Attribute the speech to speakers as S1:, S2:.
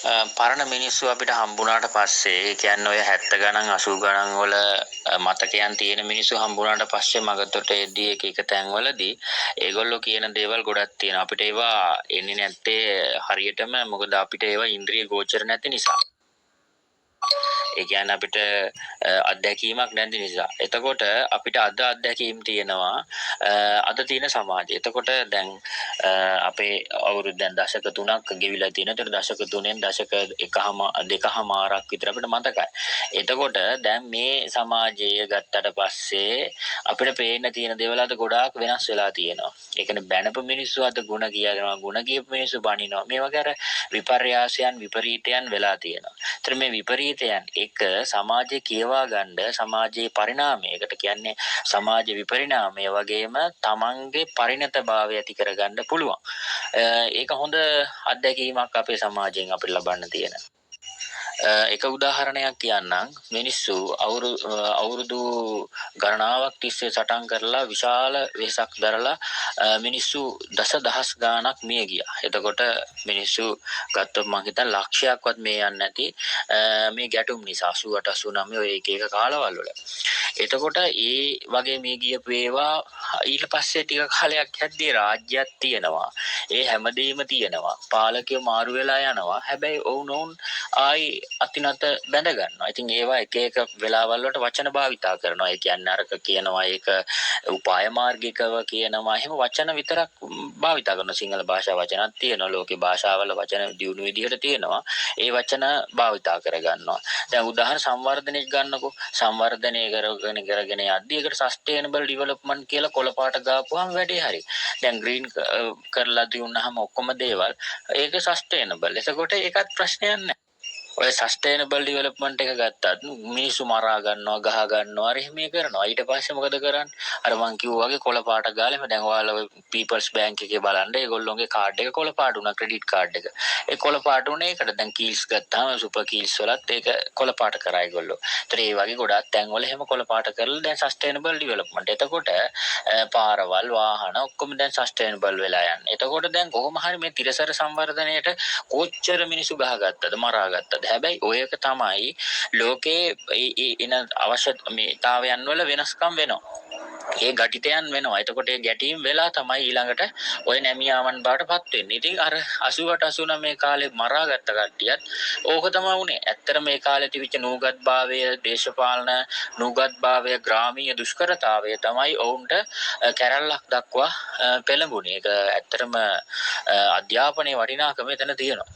S1: පරණ මිනිස්සු අපිට හම්බුණාට පස්සේ ඒ කියන්නේ ඔය 70 ගණන් 80 ගණන් වල මතකයන් තියෙන මිනිස්සු හම්බුණාට පස්සේ මගතොට එද්දී එක තැන්වලදී ඒගොල්ලෝ කියන දේවල් ගොඩක් තියෙනවා. අපිට ඒවා එන්නේ නැත්තේ හරියටම මොකද අපිට ඒවා ඉන්ද්‍රිය ගෝචර නැති නිසා. ඒ කියන්නේ අපිට අත්දැකීමක් නැති නිසා. එතකොට අපිට අද අත්දැකීම් තියෙනවා අද තියෙන සමාජයේ. එතකොට දැන් අපේ අවුරුදු දැන් දශක 3ක් ගෙවිලා තියෙන. ඒතර දශක 3න් දශක 1.5 විතර අපිට මතකයි. එතකොට දැන් මේ සමාජය ගත්තට පස්සේ අපිට පේන්න තියෙන දේවල් අද ගොඩාක් වෙනස් වෙලා තියෙනවා. ඒ කියන්නේ බැනපු මිනිස්සු අද ಗುಣ කියනවා, ಗುಣ කියපු මිනිස්සු බනිනවා. මේ වගේ අර විපර්යාසයන් විපරීතයන් වෙලා තියෙනවා. ඒතර මේ විපරීතයන් එක සමාජයේ කියවා ගන්න සමාජයේ පරිණාමයකට කියන්නේ සමාජ විපරිණාමය වගේම තමන්ගේ පරිණතභාවය ඇති කරගන්න පුළුවන්. ඒක හොඳ අත්දැකීමක් අපේ සමාජයෙන් අපිට ලබන්න තියෙන. එක උදාහරණයක් කියන්නම්. මිනිස්සු අවුරුදු ගණනාවක් තිස්සේ සටන් කරලා විශාල වෙහසක් දරලා මිනිස්සු දසදහස් ගාණක් මිය ගියා. එතකොට මිනිස්සු ගත්තොත් මං හිතන ලක්ෂයක්වත් මේ යන්නේ නැති මේ ගැටුම් නිසා 88 89 ඔය එක කාලවල වල. එතකොට ඒ වගේ මේ ගියපු ඒවා ඊට පස්සේ ටික කාලයක් යද්දී රාජ්‍යයක් තියෙනවා. ඒ හැමදේම තියෙනවා. පාලකයෝ මාරු වෙලා යනවා. හැබැයි ඔවුන් ආයි අතිනත බැඳ ගන්නවා. ඉතින් ඒවා එක එක වෙලාවල් වලට වචන භාවිතා කරනවා. ඒ කියන්නේ අරක කියනවා ඒක උපාය මාර්ගිකව කියනවා. එහෙම වචන විතරක් භාවිතා කරනවා. සිංහල භාෂා වචනක් තියෙනවා. ලෝකේ භාෂාවල වචන දියුණු විදිහට තියෙනවා. ඒ වචන භාවිතා කරගන්නවා. දැන් උදාහරණ සංවර්ධනයක් ගන්නකො. සංවර්ධනය කරගෙන යද්දී ඒකට සස්ටේනබල් ඩිවෙලොප්මන්ට් කියලා කොළපාට ගාපුවාම වැඩේ හරි. දැන් ග්‍රීන් කරලා දුන්නාම ඔක්කොම දේවල් ඒක සස්ටේනබල්. එතකොට ඒකත් ප්‍රශ්නයක් නැහැ. ඔය සස්ටේනබල් ඩිවෙලොප්මන්ට් එක ගත්තත් මිනිස්සු මරා ගන්නවා, ගහ ගන්නවා, අර එහෙම කරනවා. ඊට පස්සේ මොකද කරන්නේ? අර මං කිව්වා වගේ කොළ පාට ගාලා එහෙම දැන් ඔයාලා පීපල්ස් බැංක් එකේ බලන්න ඒගොල්ලෝගේ කාඩ් එක කොළ පාට උනා, ක්‍රෙඩිට් කාඩ් එක. ඒ කොළ පාට උනේ ඒකට. දැන් කීල්ස් ගත්තාම සුපර් කීල්ස් වලත් ඒක කොළ පාට කරා ඒගොල්ලෝ. ඒතර ඒ වගේ ගොඩාක් තැන්වල එහෙම කොළ පාට කරලා දැන් සස්ටේනබල් ඩිවෙලොප්මන්ට්. එතකොට පාරවල් වාහන ඔක්කොම දැන් සස්ටේනබල් වෙලා යන්නේ. එතකොට දැන් කොහොම හරි මේ තිරසර සංවර්ධනයට කොච්චර මිනිස්සු ගහගත්තද, මරාගත්තද. හැබැයි ඔයක තමයි ලෝකේ එන අවශ්‍යතාවයන් වල වෙනස්කම් වෙනවා. ඒ ගැටිතයන් වෙනවා. එතකොට ඒ ගැටීම් වෙලා තමයි ඊළඟට ඔය නැමියාවන් බාටපත් වෙන්නේ. ඉතින් අර 88 89 කාලේ මරාගත්ත කට්ටියත් ඕක තමයි උනේ. ඇත්තට මේ කාලේ තිබිච්ච නූගත්භාවය, දේශපාලන නූගත්භාවය, ග්‍රාමීය දුෂ්කරතාවය තමයි ඔවුන්ට කැරල්ලක් දක්වා පෙළඹුණේ. ඒක ඇත්තටම අධ්‍යාපනයේ වටිනාකම එතන තියෙනවා.